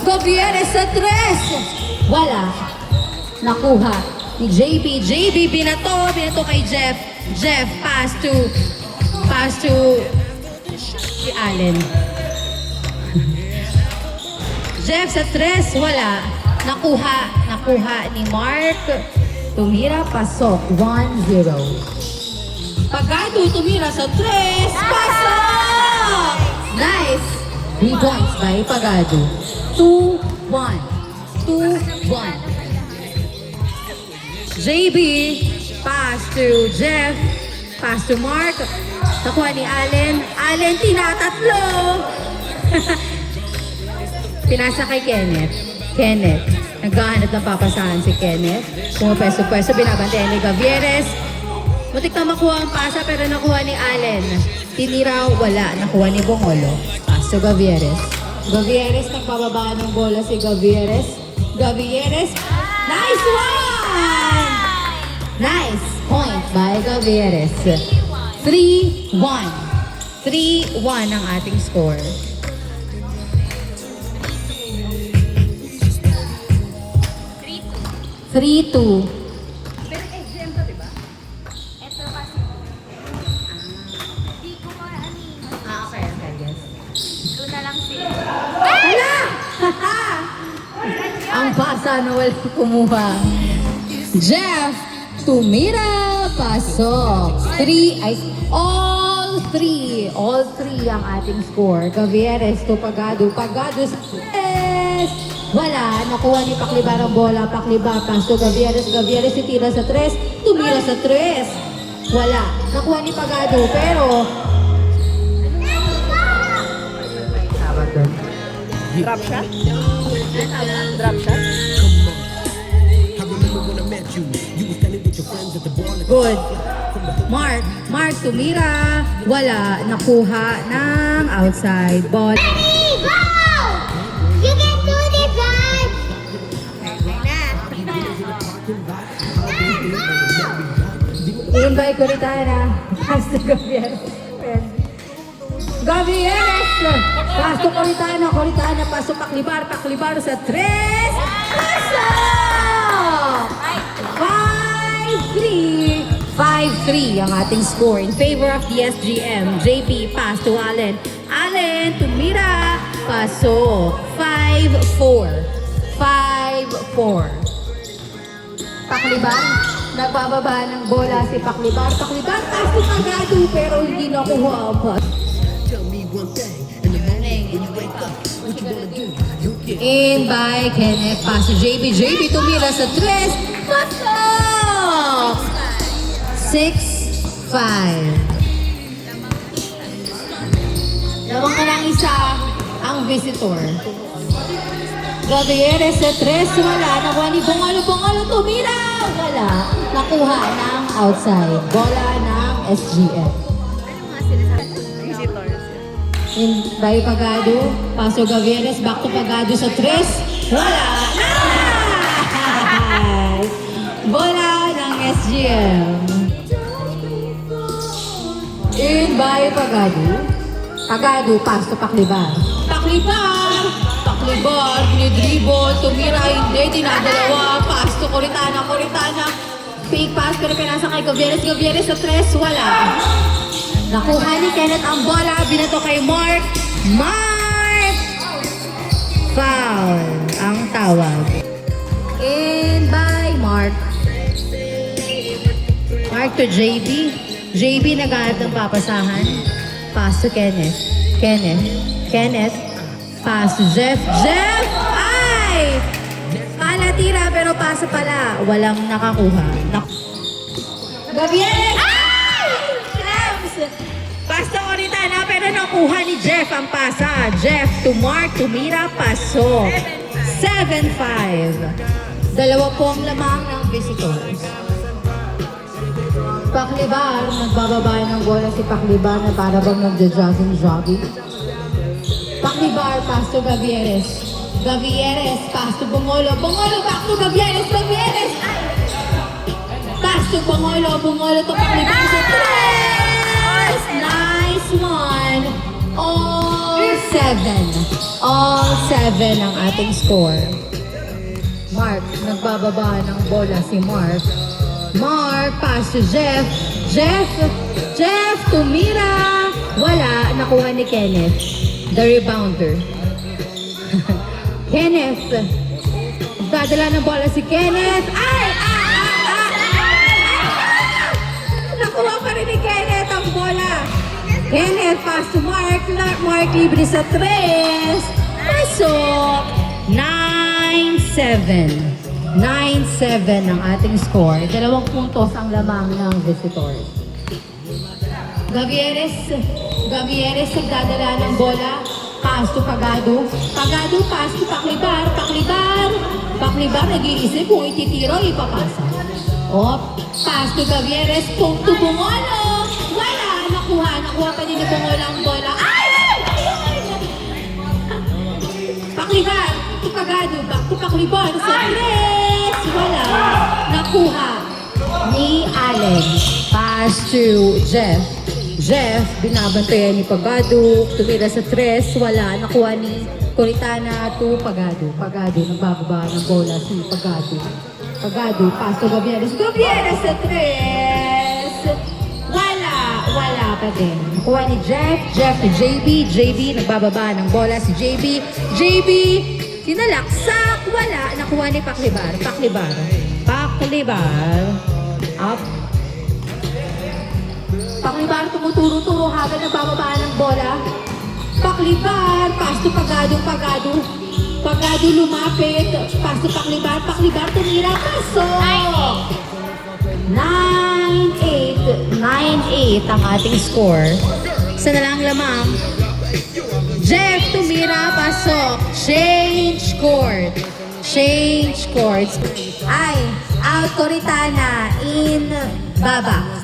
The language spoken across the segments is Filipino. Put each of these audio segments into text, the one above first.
Gutierrez sa 3. Wala. Nakuha ni JB. JB binato kay Jeff. Jeff, pass to si Allen. Jeff sa 3, wala. Nakuha ni Mark. Tumira, pasok. 1-0. Pagado, tumira sa 3. Pasok! Nice! 3 points by Pagado. 2-1. 2-1. JB, pass to Jeff. Pass to Mark. Nakuha ni Allen. Allen, tinatatlo. Pinasa kay Kenneth. Kenneth. Naghahanap ng papasahan si Kenneth. Pumapeso-peso, binabantayan ni Gutierrez. Mutik na makuha ang pasa pero nakuha ni Allen. Tinira, wala. Nakuha ni Bongolo. Pass to Gutierrez. Gutierrez, nagpababa ng bola si Gutierrez. Gutierrez. Nice one! Nice point by Gutierrez. 3-1. 3-1 ang ating score. 3-2. Pero exam to, diba? Ito kasi, hindi ko Okay, yes. doon na lang sila. Hala! Ang pasa na walang kumuha. Jeff, tumira, pasok. All three ang ating score. Gutierrez to Pagado. Pagado sa 3. Wala. Nakuha ni Paklibar ang bola. Paklibar, pass to Gutierrez. Gutierrez itira sa 3. Tumira sa 3. Wala. Nakuha ni Pagado. Pero Drop shot? Drop shot? good. Mark tumira. Wala. Nakuha ng outside ball. Ready, go! You can do this, guys! I-invite ko rin tayo na. Pass to Gutierrez. Gutierrez! Pass to Coritano. Pass to Paklibar sa 3. Pasok! 5-3. 5-3 ang ating score in favor of the SGM. JP, pass to Allen. Allen, tumira. Pasok. 5-4. 5-4. Paklibar. Nagbababa ng bola si Paklibar. Paklibar, pass to Pagado pero hindi nakuha ang pass. In by Kenneth, pass to JB. JB tumira sa 3. Pasok! 6-5. Lamang ka lang isa ang visitor. Gutierrez sa 3. Wala. Nakuha ni Bongolo. Tumira! Wala. Nakuha ng outside. Bola ng SGF. In by Pagado. Paso Gutierrez. Back to Pagado sa 3. Wala. Nice! Bola ng SGM. In by Pagado. Pagado, pass to Paklibar. Paklibar, dinidribble, tumira, hindi, dinadalawa, pass to Coritana. Fake pass, pero pinasa kay Gutierrez sa 3, wala. Nakuha ni Kenneth ang bola, binato kay Mark. Foul ang tawag. In by Mark. Mark to JB. JB naghahanap ng papasahan. Pass to Kenneth. Pass to Jeff. Ay! Pala tira pero pasa pala. Walang nakakuha. Gutierrez! Ay! Pass to Coritana pero nakuha ni Jeff ang pasa. Jeff to Mark. Tumira. Pasok. 7-5. Dalawa po ang lamang ng visitors. Paklibar, nagbababa ng bola si Paklibar na para bang nagja-jogging. Paklibar, pass to Gutierrez. Pass to Bongolo. Back to Gutierrez. Pass to Bongolo to Paklibar sa 3. Nice one. All 7. All 7 ang ating score. Mark, nagbababa ng bola si Mark. Mark, pass to Jeff. Jeff, tumira. Wala, nakuha ni Kenneth. The rebounder. Kenneth. Dadala ng bola si Kenneth. Nakuha pa rin ni Kenneth ang bola. Kenneth, pass to Mark. Mark, libre sa 3. Pasok. 9-7. 9-7 ang ating score. 2 puntos ang lamang ng visitors. Gavieres nagdadala ng bola. Pass to Pagado. Pagado, pass to Paklibar. Paklibar, nag-iisip kung ititiro, ipapasa. Pass to Gavieres. Kung to Bungolo. Wala, nakuha pa din ni Bungolo ang bola. Paklibar, to Pagado, back to Paklibar. Sa 3. Wala, nakuha ni Allen. Pass to Jeff, binabantayan ni Pagado, tumira sa 3, wala, nakuha ni Coritana to Pagado. Pagado, nagbababa ng bola si Pagado. Pass to Gavieres sa 3, wala pa din. Nakuha ni Jeff to JB, nagbababa ng bola si JB, sinalaksak, wala, nakuha ni Paklibar, up. Paklibar, tumuturo-turo habang nagbababa ng bola. Paklibar, pass to Pagado. Pagado lumapit. Pass to Paklibar, tumira. Pasok! 9-8 ang ating score. Isa na lang lamang. Jeff tumira, pasok. Change court. Ay, out Coritana in Baba.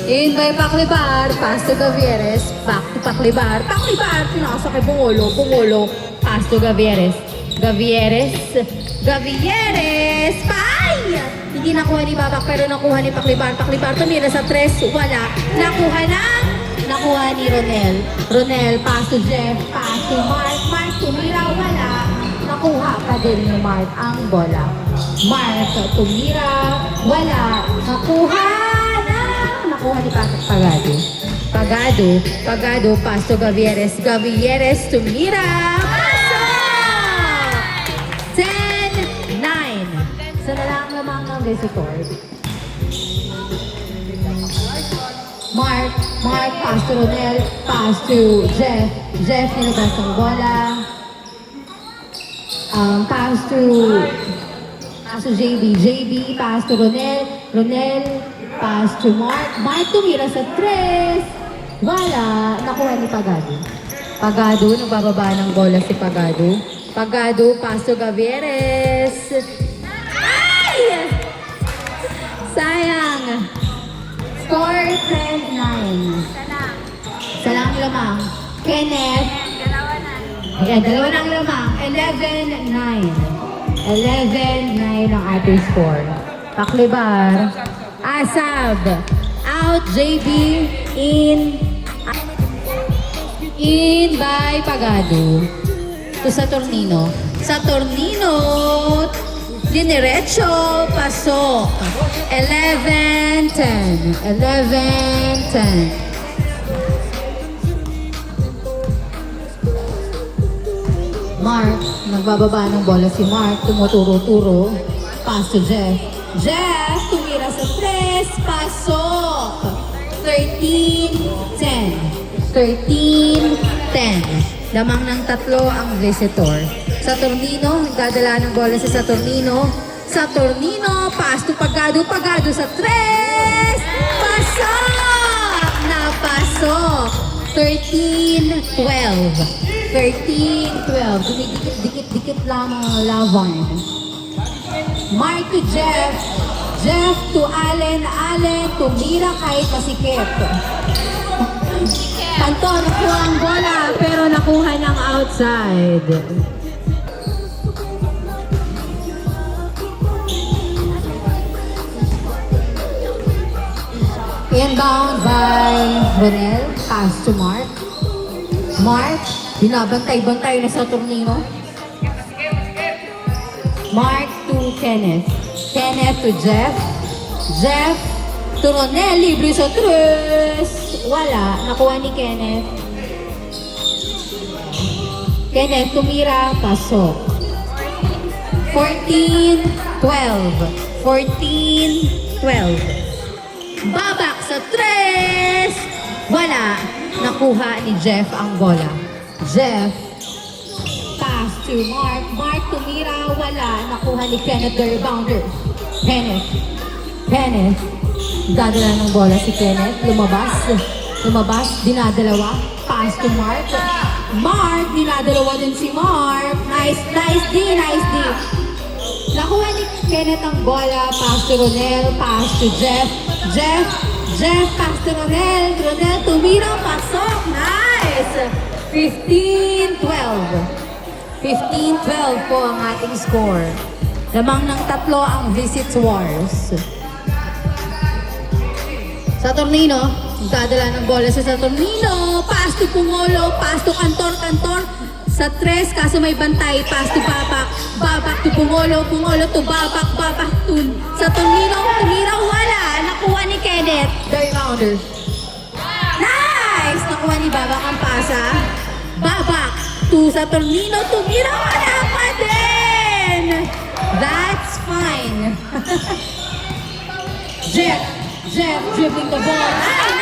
In by Paklibar, pass to Gavieres, back to Paklibar, pinasa kay Bungolo, pass to Gavieres, pay! Hindi nakuha ni Babak pero nakuha ni Paklibar, tumira sa 3, wala, nakuha ni Ronel, pass to Jeff, pass to Mark, tumira, wala, nakuha pa din ni Mark ang bola. Mark, tumira, wala, nakuha ni Pagado, pass to Gavieres, tumira, pasok! 10-9. Sa nalang lamang ng visitors. Mark, pass to Ronel, pass to Jeff, nilabas ang bola. Pass to JB, pass to Ronel, pass to Mark, tumira sa 3, wala, nakuha ni Pagado, nagbababa ng bola si Pagado, pass to Gavieres, ay! Sayang, score 10-9, salang lamang, Kenneth, ayan, 2 na ang lamang, 11-9 ang ating score. Paklibar, Asab, out JB, in by Pagado. To sa Tornino, diniretso, pasok. 11-10. Mark, nagbababa ng bola si Mark, tumuturo-turo, pass to Jeff, tumira sa 3, pasok! 13-10. Lamang ng 3 ang visitor. Saturnino, nagdadala ng bola sa Saturnino, pass to Pagado sa 3, pasok! Napasok! 13-12. Dumidikit-dikit lang ang laban. Mark to Jeff to Allen, tumira kahit masikip. Kanto, nakuha ang bola, pero nakuha ng outside. Inbound by Ronel. Pass to Mark. Mark, binabantay-bantay na sa Tornino. Mark to Kenneth. Kenneth to Jeff. Jeff to Ronel. Libre sa tres. Wala. Nakuha ni Kenneth. Kenneth, tumira. Pasok. 14-12. 14-12. Babak sa tres. Wala. Nakuha ni Jeff ang bola. Jeff. Pass to Mark. Mark tumira. Wala. Nakuha ni Kenneth the rebounder. Kenneth. Kenneth. Dadala ng bola si Kenneth. Lumabas. Lumabas. Dinadalawa. Pass to Mark. Mark. Dinadalawa din si Mark. Nice D. Nice D. Nakuha ni Kenneth ang bola. Pass to Ronel. Pass to Jeff. Jeff. Pass to Ronel. Ronel tumira. Pasok. Nice. 15-12. 15-12 po ang ating score. Lamang ng tatlo ang Visits Wars. Saturnino, dadala ng bola sa Saturnino. Pass to Pungolo, pass to Cantor. Sa tres, kaso may bantay. Pass to Babak. Babak to Pungolo. Pungolo to Babak. Babak to Saturnino. Tumira, wala. Nakuha ni Kenneth. The rebounder. Nice! Nakuha ni Babak ang pasa. Babak to Saturnino. Tumira, wala pa din! That's fine. Jeff dribbling the ball. Ay,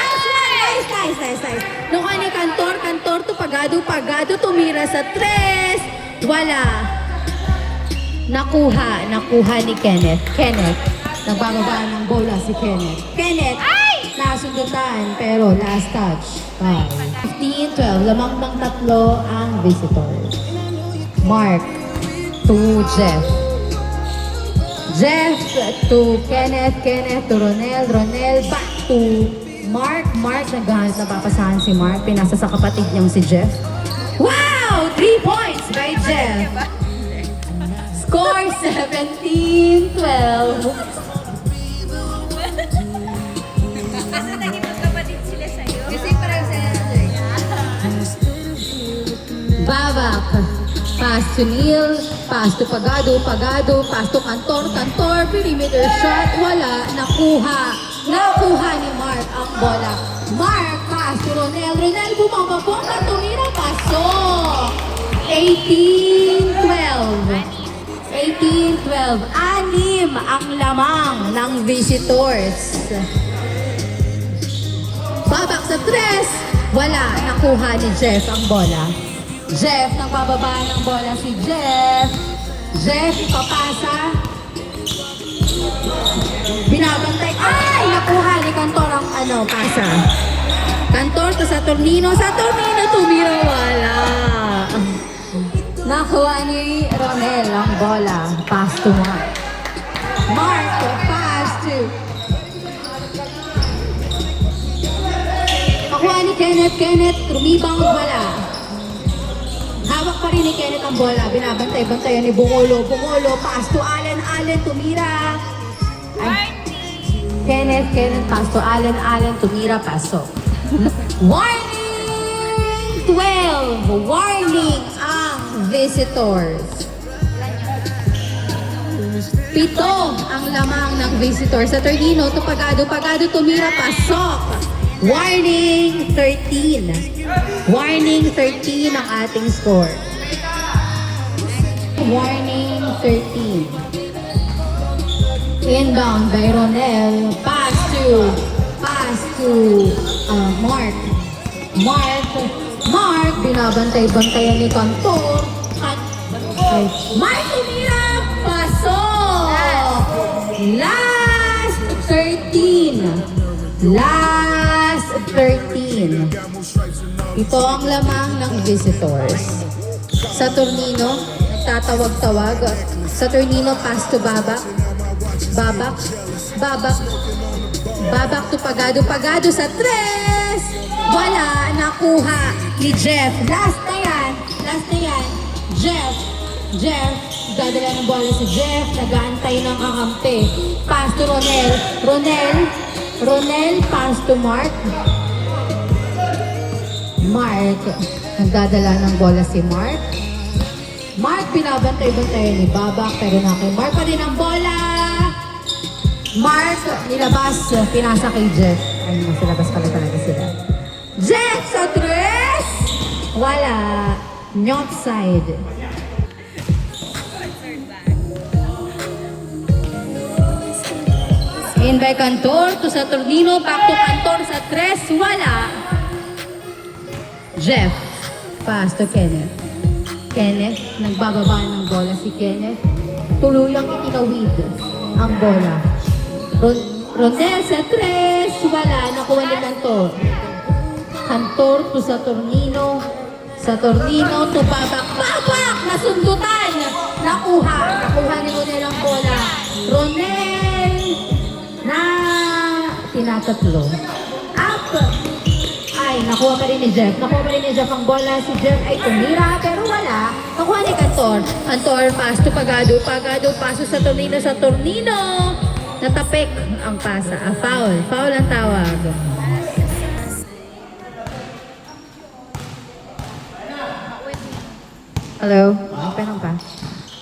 nice. Nakuha ni Cantor to Pagado, tumira sa tres. Wala. Nakuha ni Kenneth. Nagbababa ng bola si Kenneth. Nasundutan, pero last touch. 15-12, lamang ng tatlo ang visitors. Mark to Jeff. Jeff to Kenneth to Ronel back to Mark. Naghahanap na papasahan si Mark. Pinasa sa kapatid niyang si Jeff. Wow! 3 points by Jeff. Score 17-12. Naging magkapatid sila sa'yo. Kasi parang sa Babak. Pass to Neil. Pass to Pagado. Pass to Cantor. Perimeter shot. Wala. Nakuha ni Mark ang bola. Mark, pass to Ronel. Bumababong. Tumira. Pasok. 18-12. 6 ang lamang ng visitors. Babak sa tres. Wala. Nakuha ni Jeff ang bola. Jeff, nagbababa ng bola si Jeff. Ipapasa. Binabantay. Ay! Nakuha ni Cantor ang pasa. Cantor to Saturnino. Tumira. Wala. Nakuha ni Ronel ang bola. Pass to Mark. Mark, pass to nakuha ni Kenneth, rebound, wala. Hawak pa rin ni Kenneth ang bola. Binabantay-bantayan ni Bungolo, pass to Allen, tumira. Ay. Kenneth, pass to Allen, tumira, pasok. Warning! 12! Warning ang visitors. 7 ang lamang ng visitors. Sa Tornino, to Pagado, tumira, pasok. Warning 13. Warning 13 ang ating score. Warning 13. Inbound by Ronel. Pass to Mark. Mark, binabantay-bantayan ni Cantor. Mark tumira, pasok. Last 13. Ito ang lamang ng visitors. Sa Tornino, nagtatawag-tawag. Sa Tornino, pass to Babak. Babak to Pagado sa tres. Wala, nakuha ni Jeff. Last na yan. Jeff, dadala ng bola si Jeff. Nag-aantay ng kakampi. Pass to Ronel. Ronel, pass to Mark. Mark, nagdadala ng bola si Mark. Mark, pinabantay-bantay ni Babak, pero na kay Mark pa rin ang bola. Mark, nilabas, pinasa kay Jeff. Ay, nasa labas pala talaga sila. Jeff sa tres! Wala. Not side. In by Cantor to Saturnino, back to Cantor sa tres, wala. Jeff, pass to Kenneth. Kenneth, nagbababa ng bola si Kenneth. Tuluyang itinawid ang bola. Ronel sa tres, wala. Nakuha ni Cantor. Cantor to Saturnino. Saturnino to Babak. Babak! Nasundutan! Nakuha ni Ronel ang bola. Ronel na tinatatlo. Up! Ay, nakuha pa rin ni Jeff. Nakuha pa rin ni Jeff ang bola. Si Jeff ay tumira, pero wala. Nakuha ni Cantor. Cantor, pass to Pagado. Pagado, paso sa Tornino. Sa Tornino, natapik ang pasa. Foul. Foul ang tawag. Hello? Penong pa?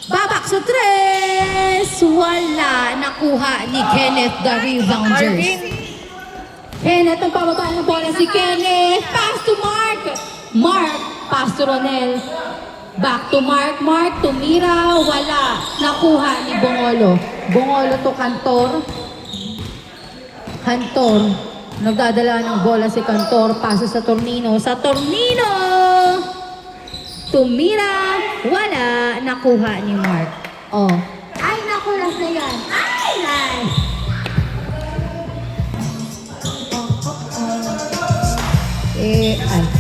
Babak sa tres! Wala. Nakuha ni Kenneth the rebounders. Kenneth, ang pababa ng bola si Kenneth. Pass to Mark. Mark, pass to Ronel. Back to Mark. Mark, tumira. Wala. Nakuha ni Bongolo. Bongolo to Cantor. Cantor. Nagdadala ng bola si Cantor. Paso sa Tornino. Sa Tornino! Tumira. Wala. Nakuha ni Mark. Oh. Ay, naku, last na yan. Ay, nice.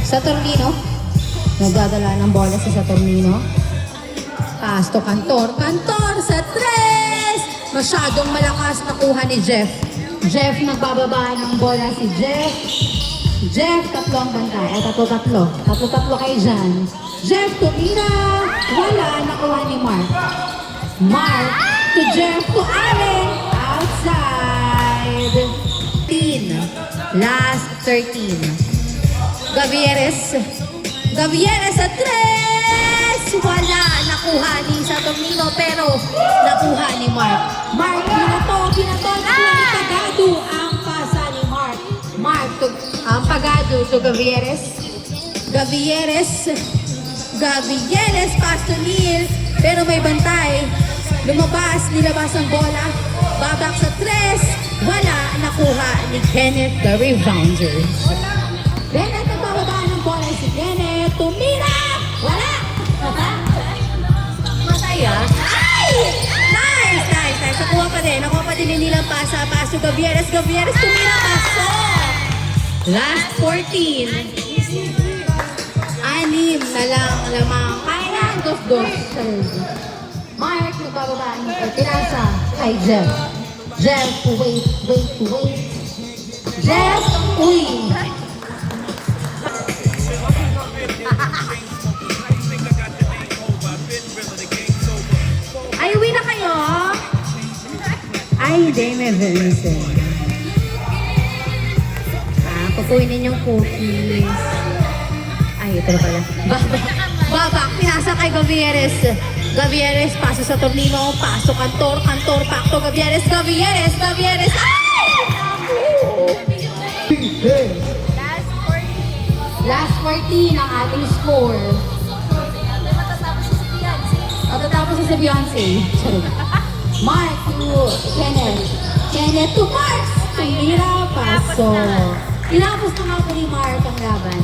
Sa Tornino, nagdadala ng bola sa Tornino. Pass to Cantor. Cantor sa tres! Masyadong malakas nakuha ni Jeff. Jeff, nagbababa ng bola si Jeff. Jeff, tatlo ang bantay. Ay, tatlo. Tatlo kay Jan. Jeff, tumira. Wala, nakuha ni Mark. Mark to Jeff to Allen. Outside. 13. Last 13. Gavieres sa tres! Wala! Nakuha ni Saturnino pero nakuha ni Mark. Mark, pinato ni Pagado ang pasa ni Mark. Mark, ang Pagado to Gavieres. Gavieres, pass to Neil. Pero may bantay. Nilabas ang bola. Babak sa tres. Wala! Nakuha ni Kenneth the rebounder. Kenneth, nagbababa ng bola si Kenneth. Tumira! Wala! Masaya. Ay! Nice! Nakuha pa din nilang pasa. Paso Gavieres. Tumira, paso! Last 14. 6 na lang lamang. Kaya na, dos. Mark, nagbababa ng pinasa kay Jeff. Jeff, wait. Jeff, uy! Ay, uwi na kayo? Ay, hindi, may venison. Kukuinin yung cookies. Ay, ito na pala. Babak, pinasa kay Gavieres. Gavieres, paso sa Tornino. Paso Cantor, pakto Gavieres. Ay! Last 14 ang ating score. Matatapos sa Beyonce. Mark to Kenneth. Kenneth to Mark. Tumira, paso. Tinapos na nga po ni Mark ang laban.